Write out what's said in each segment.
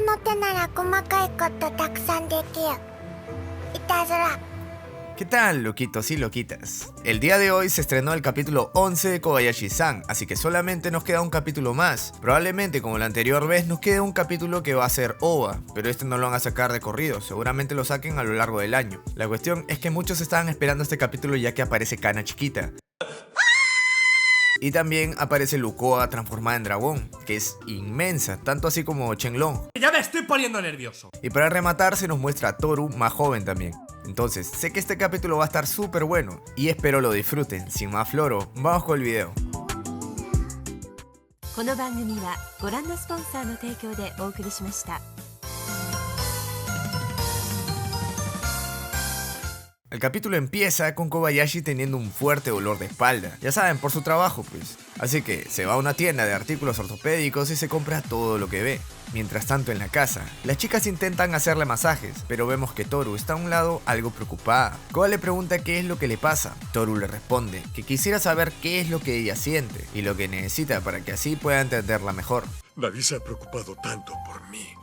の手なら細かいことたくさんできる。いたずら。¿Qué tal, loquitos y loquitas? El día de hoy se estrenó el capítulo 11 de Kobayashi-san, así que solamente nos queda un capítulo más. Probablemente como la anterior vez nos quede un capítulo que va a ser OVA, pero este no lo van a sacar de corrido, seguramente lo saquen a lo largo del año. La cuestión es que muchos estaban esperando este capítulo ya que aparece Kana chiquita. Y también aparece Lukoa transformada en dragón, que es inmensa, tanto así como Shenlong. Ya me estoy poniendo nervioso. Y para rematar se nos muestra a Toru más joven también. Entonces, sé que este capítulo va a estar súper bueno y espero lo disfruten. Sin más floro, vamos con el video. この番組はご覧のスポンサーの提供でお送りしました。 El capítulo empieza con Kobayashi teniendo un fuerte dolor de espalda, ya saben, por su trabajo pues. Así que se va a una tienda de artículos ortopédicos y se compra todo lo que ve. Mientras tanto en la casa, las chicas intentan hacerle masajes, pero vemos que Toru está a un lado algo preocupada. Koba le pregunta qué es lo que le pasa. Toru le responde que quisiera saber qué es lo que ella siente y lo que necesita para que así pueda entenderla mejor. Nadie se ha preocupado tanto por mí.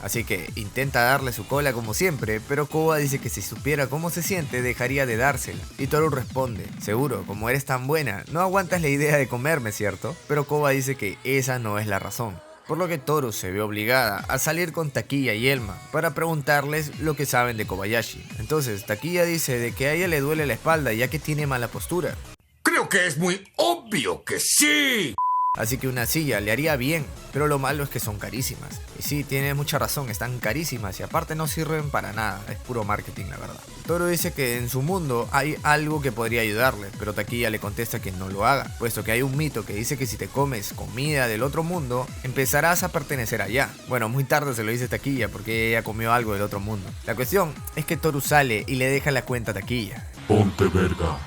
Así que intenta darle su cola como siempre, pero Koba dice que si supiera cómo se siente dejaría de dársela. Y Toru responde, seguro, como eres tan buena, no aguantas la idea de comerme, ¿cierto? Pero Koba dice que esa no es la razón. Por lo que Toru se ve obligada a salir con Takiya y Elma para preguntarles lo que saben de Kobayashi. Entonces Takiya dice de que a ella le duele la espalda ya que tiene mala postura. Creo que es muy obvio que sí. Así que una silla le haría bien, pero lo malo es que son carísimas. Y sí, tiene mucha razón, están carísimas y aparte no sirven para nada, es puro marketing la verdad. Toru dice que en su mundo hay algo que podría ayudarle, pero Takiya le contesta que no lo haga, puesto que hay un mito que dice que si te comes comida del otro mundo, empezarás a pertenecer allá. Bueno, muy tarde se lo dice Takiya porque ella comió algo del otro mundo. La cuestión es que Toru sale y le deja la cuenta a Takiya. Ponte verga.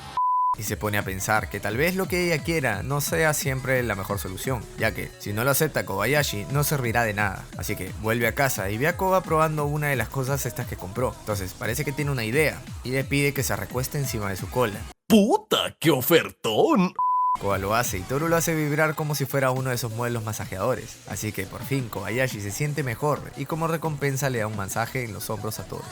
Y se pone a pensar que tal vez lo que ella quiera no sea siempre la mejor solución, ya que si no lo acepta Kobayashi no servirá de nada. Así que vuelve a casa y ve a Koba probando una de las cosas estas que compró. Entonces parece que tiene una idea y le pide que se recueste encima de su cola. ¡Puta, qué ofertón! Koba lo hace y Toru lo hace vibrar como si fuera uno de esos modelos masajeadores. Así que por fin Kobayashi se siente mejor y como recompensa le da un masaje en los hombros a Toru.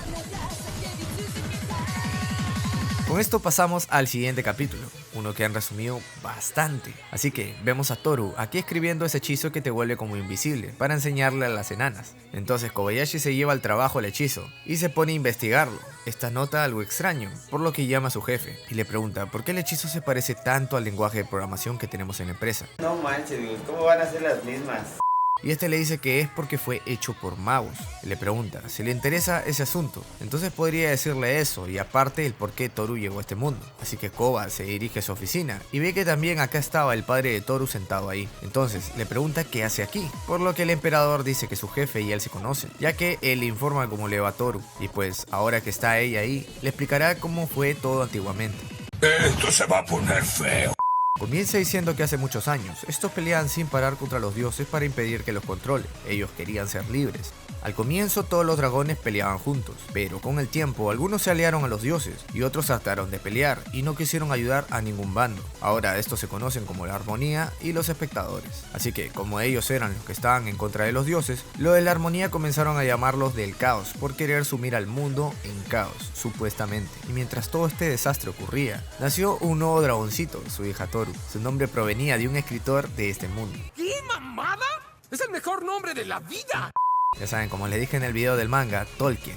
Con esto pasamos al siguiente capítulo, uno que han resumido bastante. Así que vemos a Toru aquí escribiendo ese hechizo que te vuelve como invisible para enseñarle a las enanas. Entonces Kobayashi se lleva al trabajo el hechizo y se pone a investigarlo. Esta nota algo extraño, por lo que llama a su jefe y le pregunta por qué el hechizo se parece tanto al lenguaje de programación que tenemos en la empresa. No manches, ¿cómo van a ser las mismas? Y este le dice que es porque fue hecho por magos. Le pregunta si le interesa ese asunto. Entonces podría decirle eso y aparte el por qué Toru llegó a este mundo. Así que Koba se dirige a su oficina y ve que también acá estaba el padre de Toru sentado ahí. Entonces le pregunta qué hace aquí. Por lo que el emperador dice que su jefe y él se conocen, ya que él le informa cómo le va a Toru. Y pues ahora que está ella ahí, le explicará cómo fue todo antiguamente. Esto se va a poner feo. Comienza diciendo que hace muchos años, estos peleaban sin parar contra los dioses para impedir que los controle. Ellos querían ser libres. Al comienzo todos los dragones peleaban juntos, pero con el tiempo algunos se aliaron a los dioses y otros trataron de pelear y no quisieron ayudar a ningún bando. Ahora estos se conocen como la armonía y los espectadores. Así que como ellos eran los que estaban en contra de los dioses, los de la armonía comenzaron a llamarlos del caos por querer sumir al mundo en caos, supuestamente. Y mientras todo este desastre ocurría, nació un nuevo dragoncito, su hija Toru. Su nombre provenía de un escritor de este mundo. ¿Qué mamada? Es el mejor nombre de la vida. Ya saben, como les dije en el video del manga, Tolkien.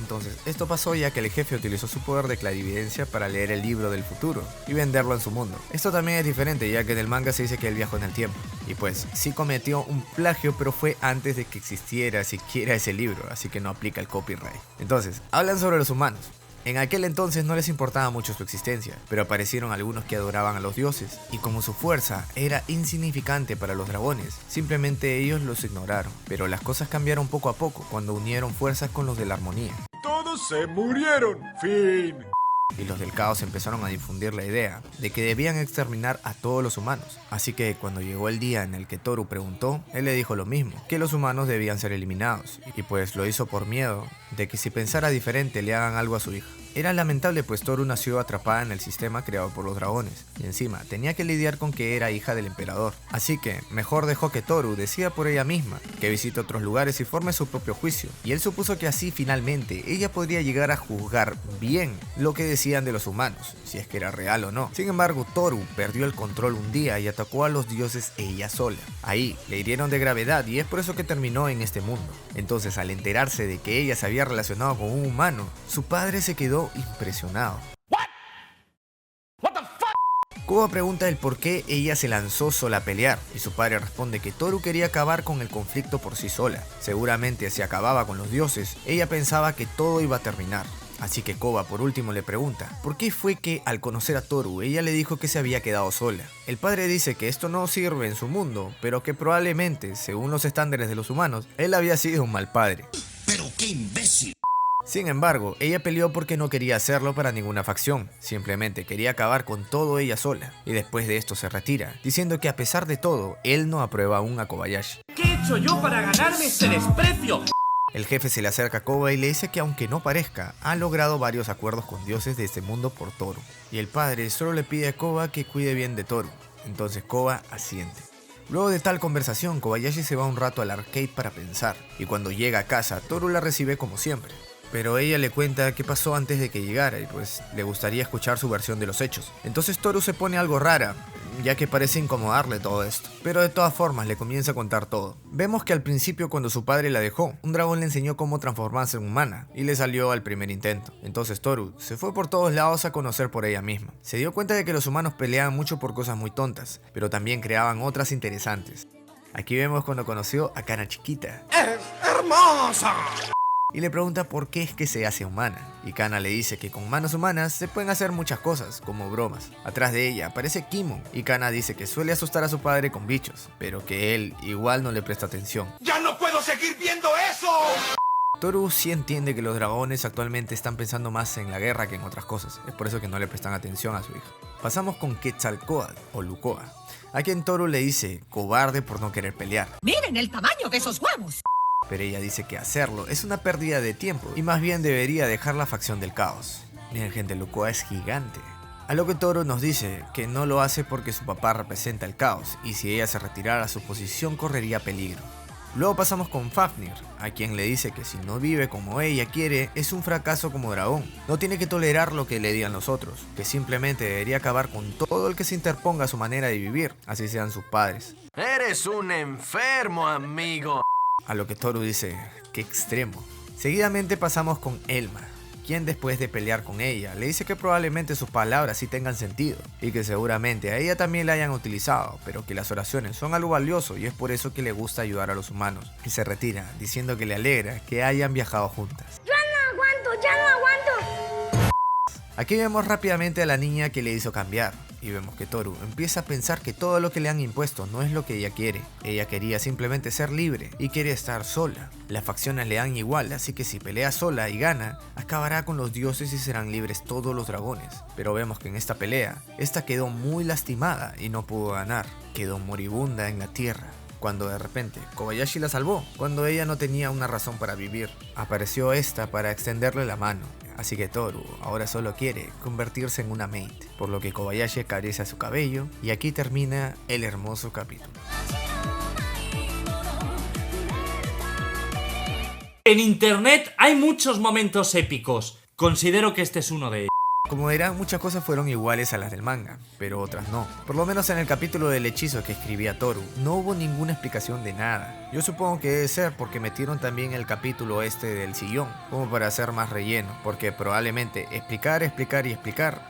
Entonces, esto pasó ya que el jefe utilizó su poder de clarividencia para leer el libro del futuro y venderlo en su mundo. Esto también es diferente ya que en el manga se dice que él viajó en el tiempo. Y pues, sí cometió un plagio, pero fue antes de que existiera siquiera ese libro, así que no aplica el copyright. Entonces, hablan sobre los humanos. En aquel entonces no les importaba mucho su existencia, pero aparecieron algunos que adoraban a los dioses, y como su fuerza era insignificante para los dragones, simplemente ellos los ignoraron. Pero las cosas cambiaron poco a poco cuando unieron fuerzas con los de la armonía. Todos se murieron. Fin. Y los del caos empezaron a difundir la idea de que debían exterminar a todos los humanos. Así que cuando llegó el día en el que Toru preguntó, él le dijo lo mismo, que los humanos debían ser eliminados. Y pues lo hizo por miedo de que si pensara diferente le hagan algo a su hija. Era lamentable pues Toru nació atrapada en el sistema creado por los dragones, y encima tenía que lidiar con que era hija del emperador. Así que mejor dejó que Toru decida por ella misma, que visite otros lugares y forme su propio juicio. Y él supuso que así finalmente ella podría llegar a juzgar bien lo que decían de los humanos, si es que era real o no. Sin embargo, Toru perdió el control un día y atacó a los dioses ella sola. Ahí le hirieron de gravedad y es por eso que terminó en este mundo. Entonces, al enterarse de que ella se había relacionado con un humano, su padre se quedó impresionado. Koba pregunta el por qué ella se lanzó sola a pelear, y su padre responde que Toru quería acabar con el conflicto por sí sola. Seguramente si acababa con los dioses, ella pensaba que todo iba a terminar. Así que Koba por último le pregunta, ¿por qué fue que al conocer a Toru ella le dijo que se había quedado sola? El padre dice que esto no sirve en su mundo, pero que probablemente, según los estándares de los humanos, él había sido un mal padre. Pero qué imbécil. Sin embargo, ella peleó porque no quería hacerlo para ninguna facción, simplemente quería acabar con todo ella sola, y después de esto se retira, diciendo que a pesar de todo, él no aprueba aún a Kobayashi. ¿Qué he hecho yo para ganarme ese desprecio? El jefe se le acerca a Koba y le dice que aunque no parezca, ha logrado varios acuerdos con dioses de este mundo por Toru, y el padre solo le pide a Koba que cuide bien de Toru, entonces Koba asiente. Luego de tal conversación, Kobayashi se va un rato al arcade para pensar, y cuando llega a casa, Toru la recibe como siempre. Pero ella le cuenta qué pasó antes de que llegara y pues le gustaría escuchar su versión de los hechos. Entonces Toru se pone algo rara, ya que parece incomodarle todo esto. Pero de todas formas le comienza a contar todo. Vemos que al principio cuando su padre la dejó, un dragón le enseñó cómo transformarse en humana y le salió al primer intento. Entonces Toru se fue por todos lados a conocer por ella misma. Se dio cuenta de que los humanos peleaban mucho por cosas muy tontas, pero también creaban otras interesantes. Aquí vemos cuando conoció a Kana chiquita. ¡Es hermosa! Y le pregunta por qué es que se hace humana. Y Kana le dice que con manos humanas se pueden hacer muchas cosas, como bromas. Atrás de ella aparece Kimon, y Kana dice que suele asustar a su padre con bichos, pero que él igual no le presta atención. ¡Ya no puedo seguir viendo eso! Toru sí entiende que los dragones actualmente están pensando más en la guerra que en otras cosas, es por eso que no le prestan atención a su hija. Pasamos con Quetzalcóatl, o Lucoa, a quien Toru le dice cobarde por no querer pelear. ¡Miren el tamaño de esos huevos! Pero ella dice que hacerlo es una pérdida de tiempo y más bien debería dejar la facción del caos. Miren gente, Lucoa es gigante. A lo que Toru nos dice que no lo hace porque su papá representa el caos y si ella se retirara su posición correría peligro. Luego pasamos con Fafnir, a quien le dice que si no vive como ella quiere es un fracaso como dragón. No tiene que tolerar lo que le digan los otros, que simplemente debería acabar con todo el que se interponga a su manera de vivir, así sean sus padres. Eres un enfermo, amigo. A lo que Toru dice, qué extremo. Seguidamente pasamos con Elma, quien después de pelear con ella, le dice que probablemente sus palabras sí tengan sentido, y que seguramente a ella también la hayan utilizado, pero que las oraciones son algo valioso y es por eso que le gusta ayudar a los humanos. Y se retira, diciendo que le alegra que hayan viajado juntas. Ya no aguanto. Aquí vemos rápidamente a la niña que le hizo cambiar, y vemos que Toru empieza a pensar que todo lo que le han impuesto no es lo que ella quiere. Ella quería simplemente ser libre y quiere estar sola. Las facciones le dan igual, así que si pelea sola y gana, acabará con los dioses y serán libres todos los dragones. Pero vemos que en esta pelea, esta quedó muy lastimada y no pudo ganar. Quedó moribunda en la tierra. Cuando de repente Kobayashi la salvó, cuando ella no tenía una razón para vivir. Apareció esta para extenderle la mano. Así que Toru ahora solo quiere convertirse en una maid, por lo que Kobayashi acaricia su cabello y aquí termina el hermoso capítulo. En internet hay muchos momentos épicos. Considero que este es uno de ellos. Como verán, muchas cosas fueron iguales a las del manga, pero otras no. Por lo menos en el capítulo del hechizo que escribía Toru, no hubo ninguna explicación de nada. Yo supongo que debe ser porque metieron también el capítulo este del sillón, como para hacer más relleno, porque probablemente explicar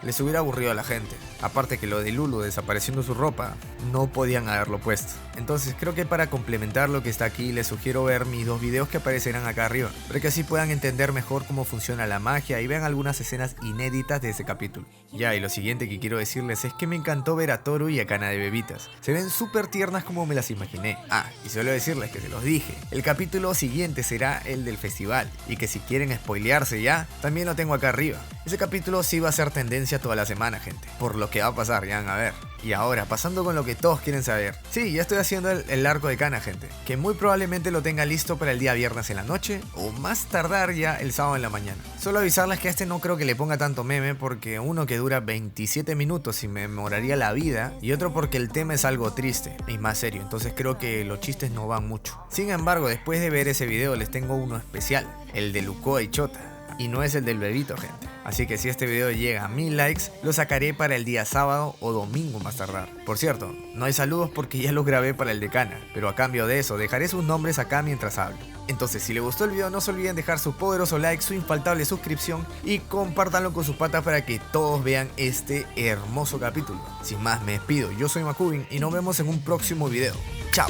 les hubiera aburrido a la gente. Aparte que lo de Lulu desapareciendo su ropa, no podían haberlo puesto. Entonces creo que para complementar lo que está aquí, les sugiero ver mis dos videos que aparecerán acá arriba, para que así puedan entender mejor cómo funciona la magia y vean algunas escenas inéditas de ese capítulo. Ya, y lo siguiente que quiero decirles es que me encantó ver a Toru y a Kana de bebitas. Se ven súper tiernas como me las imaginé. Y solo decirles que se los dije, el capítulo siguiente será el del festival, y que si quieren spoilearse ya, también lo tengo acá arriba. Ese capítulo sí va a ser tendencia toda la semana, gente, por lo que va a pasar, ya van a ver. Y ahora, pasando con lo que todos quieren saber. Sí, ya estoy haciendo el arco de Kana, gente, que muy probablemente lo tenga listo para el día viernes en la noche o más tardar ya el sábado en la mañana. Solo avisarles que a este no creo que le ponga tanto meme, porque uno que dura 27 minutos y me demoraría la vida, y otro porque el tema es algo triste y más serio, entonces creo que los chistes no van mucho. Sin embargo, después de ver ese video les tengo uno especial, el de Lucoa y Chota. Y no es el del bebito, gente. Así que si este video llega a 1000 likes, lo sacaré para el día sábado o domingo más tardar. Por cierto, no hay saludos porque ya los grabé para el de Kana, pero a cambio de eso dejaré sus nombres acá mientras hablo. Entonces, si les gustó el video, no se olviden dejar su poderoso like, su infaltable suscripción y compártanlo con sus patas para que todos vean este hermoso capítulo. Sin más, me despido. Yo soy Makubin y nos vemos en un próximo video. ¡Chao!